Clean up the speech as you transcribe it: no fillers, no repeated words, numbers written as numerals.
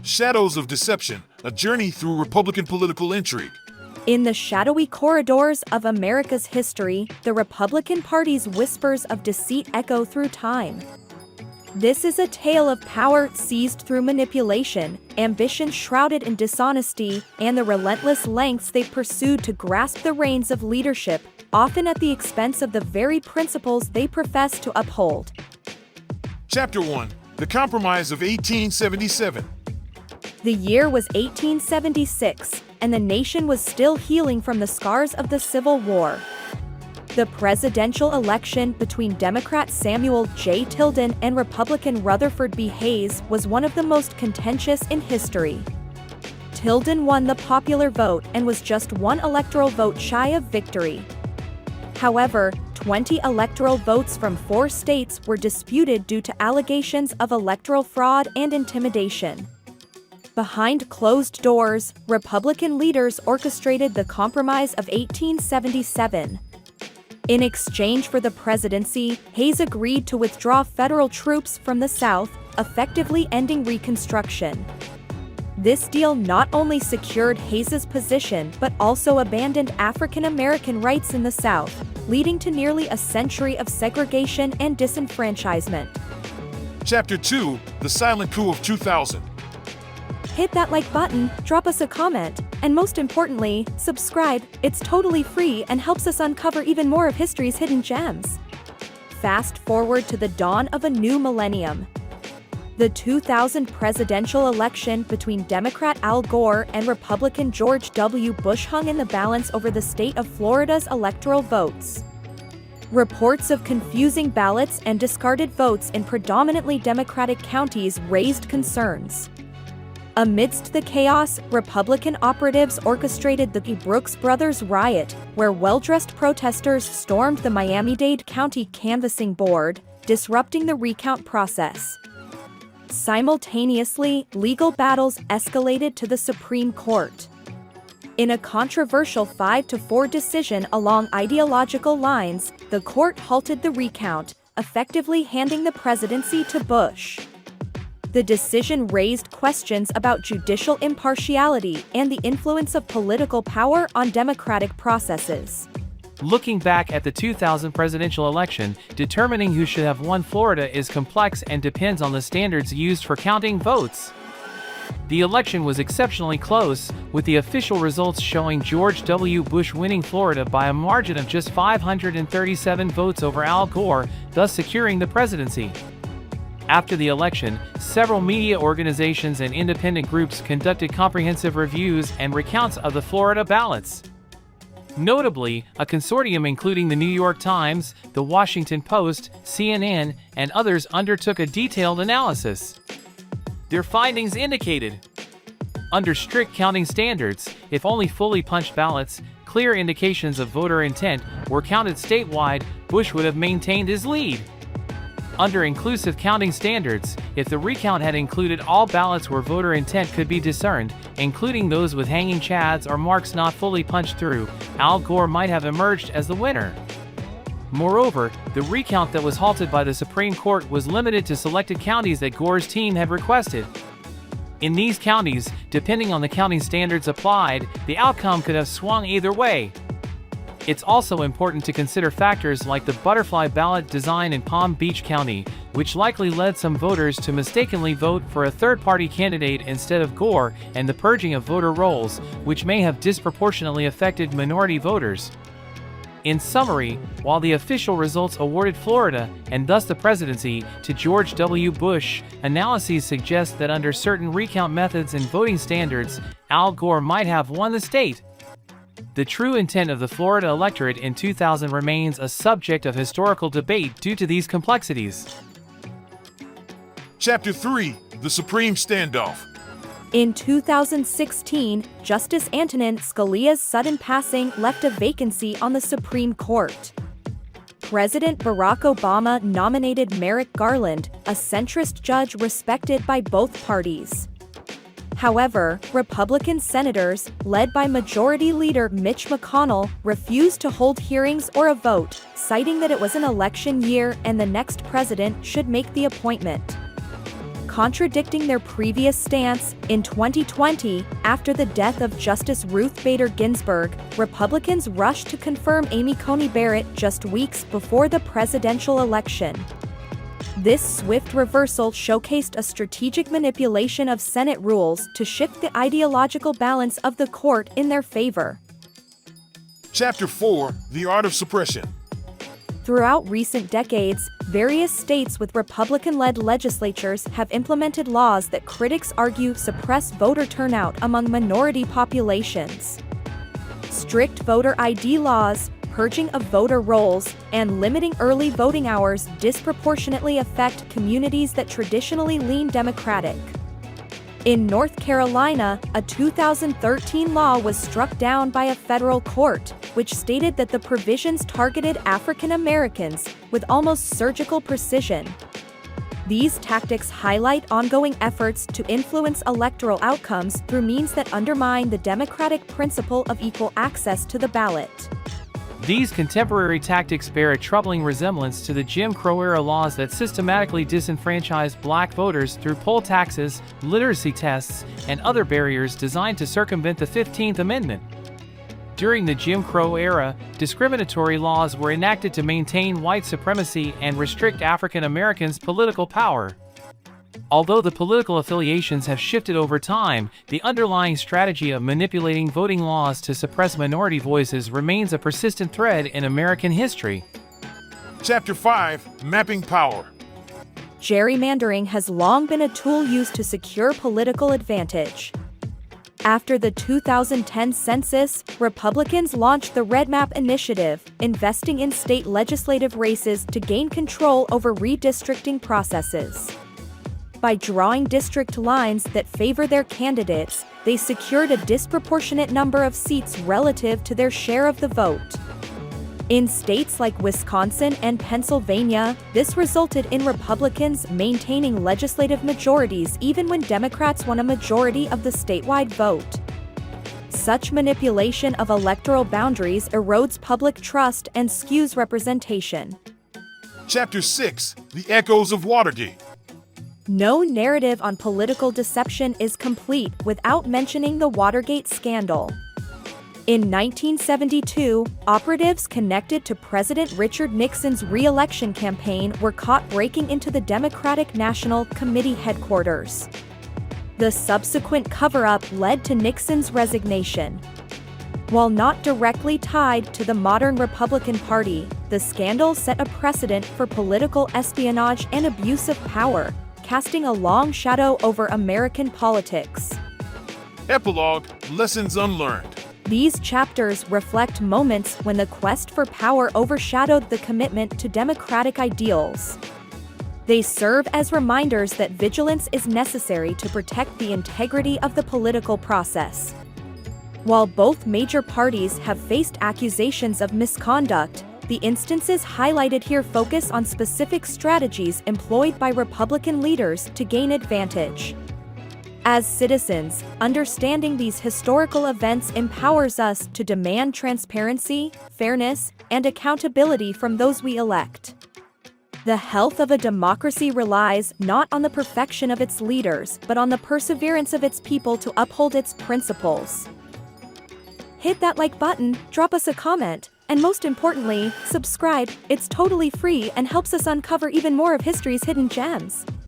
Shadows of Deception, a journey through Republican political intrigue. In the shadowy corridors of America's history, the Republican Party's whispers of deceit echo through time. This is a tale of power seized through manipulation, ambition shrouded in dishonesty, and the relentless lengths they pursued to grasp the reins of leadership, often at the expense of the very principles they profess to uphold. Chapter 1: The Compromise of 1877. The year was 1876, and the nation was still healing from the scars of the Civil War. The presidential election between Democrat Samuel J. Tilden and Republican Rutherford B. Hayes was one of the most contentious in history. Tilden won the popular vote and was just one electoral vote shy of victory. However, 20 electoral votes from 4 states were disputed due to allegations of electoral fraud and intimidation. Behind closed doors, Republican leaders orchestrated the Compromise of 1877. In exchange for the presidency, Hayes agreed to withdraw federal troops from the South, effectively ending Reconstruction. This deal not only secured Hayes's position but also abandoned African American rights in the South, leading to nearly a century of segregation and disenfranchisement. Chapter 2: The Silent Coup of 2000. Hit that like button, drop us a comment, and most importantly, subscribe. It's totally free and helps us uncover even more of history's hidden gems. Fast forward to the dawn of a new millennium. The 2000 presidential election between Democrat Al Gore and Republican George W. Bush hung in the balance over the state of Florida's electoral votes. Reports of confusing ballots and discarded votes in predominantly Democratic counties raised concerns. Amidst the chaos, Republican operatives orchestrated the Brooks Brothers riot, where well-dressed protesters stormed the Miami-Dade County Canvassing Board, disrupting the recount process. Simultaneously, legal battles escalated to the Supreme Court. In a controversial 5-4 decision along ideological lines, the court halted the recount, effectively handing the presidency to Bush. The decision raised questions about judicial impartiality and the influence of political power on democratic processes. Looking back at the 2000 presidential election, determining who should have won Florida is complex and depends on the standards used for counting votes. The election was exceptionally close, with the official results showing George W. Bush winning Florida by a margin of just 537 votes over Al Gore, thus securing the presidency. After the election, several media organizations and independent groups conducted comprehensive reviews and recounts of the Florida ballots. Notably, a consortium including the New York Times, the Washington Post, CNN, and others undertook a detailed analysis. Their findings indicated, under strict counting standards, if only fully punched ballots, clear indications of voter intent, were counted statewide, Bush would have maintained his lead. Under inclusive counting standards, if the recount had included all ballots where voter intent could be discerned, including those with hanging chads or marks not fully punched through, Al Gore might have emerged as the winner. Moreover, the recount that was halted by the Supreme Court was limited to selected counties that Gore's team had requested. In these counties, depending on the counting standards applied, the outcome could have swung either way. It's also important to consider factors like the butterfly ballot design in Palm Beach County, which likely led some voters to mistakenly vote for a third-party candidate instead of Gore, and the purging of voter rolls, which may have disproportionately affected minority voters. In summary, while the official results awarded Florida, and thus the presidency, to George W. Bush, analyses suggest that under certain recount methods and voting standards, Al Gore might have won the state. The true intent of the Florida electorate in 2000 remains a subject of historical debate due to these complexities. Chapter 3: The Supreme Standoff. In 2016, Justice Antonin Scalia's sudden passing left a vacancy on the Supreme Court. President Barack Obama nominated Merrick Garland, a centrist judge respected by both parties. However, Republican senators, led by Majority Leader Mitch McConnell, refused to hold hearings or a vote, citing that it was an election year and the next president should make the appointment. Contradicting their previous stance, in 2020, after the death of Justice Ruth Bader Ginsburg, Republicans rushed to confirm Amy Coney Barrett just weeks before the presidential election. This swift reversal showcased a strategic manipulation of Senate rules to shift the ideological balance of the court in their favor. Chapter 4: The Art of Suppression. Throughout recent decades, various states with Republican-led legislatures have implemented laws that critics argue suppress voter turnout among minority populations. Strict voter ID laws, purging of voter rolls, and limiting early voting hours disproportionately affect communities that traditionally lean Democratic. In North Carolina, a 2013 law was struck down by a federal court, which stated that the provisions targeted African Americans with almost surgical precision. These tactics highlight ongoing efforts to influence electoral outcomes through means that undermine the democratic principle of equal access to the ballot. These contemporary tactics bear a troubling resemblance to the Jim Crow-era laws that systematically disenfranchised black voters through poll taxes, literacy tests, and other barriers designed to circumvent the 15th Amendment. During the Jim Crow era, discriminatory laws were enacted to maintain white supremacy and restrict African Americans' political power. Although the political affiliations have shifted over time, the underlying strategy of manipulating voting laws to suppress minority voices remains a persistent thread in American history. Chapter 5: Mapping Power. Gerrymandering has long been a tool used to secure political advantage. After the 2010 census, Republicans launched the Red Map initiative, investing in state legislative races to gain control over redistricting processes. By drawing district lines that favor their candidates, they secured a disproportionate number of seats relative to their share of the vote. In states like Wisconsin and Pennsylvania, this resulted in Republicans maintaining legislative majorities even when Democrats won a majority of the statewide vote. Such manipulation of electoral boundaries erodes public trust and skews representation. Chapter 6: The Echoes of Watergate. No narrative on political deception is complete without mentioning the Watergate scandal. In 1972, operatives connected to President Richard Nixon's re-election campaign were caught breaking into the Democratic National Committee headquarters. The subsequent cover-up led to Nixon's resignation. While not directly tied to the modern Republican Party, the scandal set a precedent for political espionage and abuse of power, casting a long shadow over American politics. Epilogue: Lessons Unlearned. These chapters reflect moments when the quest for power overshadowed the commitment to democratic ideals. They serve as reminders that vigilance is necessary to protect the integrity of the political process. While both major parties have faced accusations of misconduct, the instances highlighted here focus on specific strategies employed by Republican leaders to gain advantage. As citizens, understanding these historical events empowers us to demand transparency, fairness, and accountability from those we elect. The health of a democracy relies not on the perfection of its leaders, but on the perseverance of its people to uphold its principles. Hit that like button, drop us a comment, and most importantly, subscribe. It's totally free and helps us uncover even more of history's hidden gems.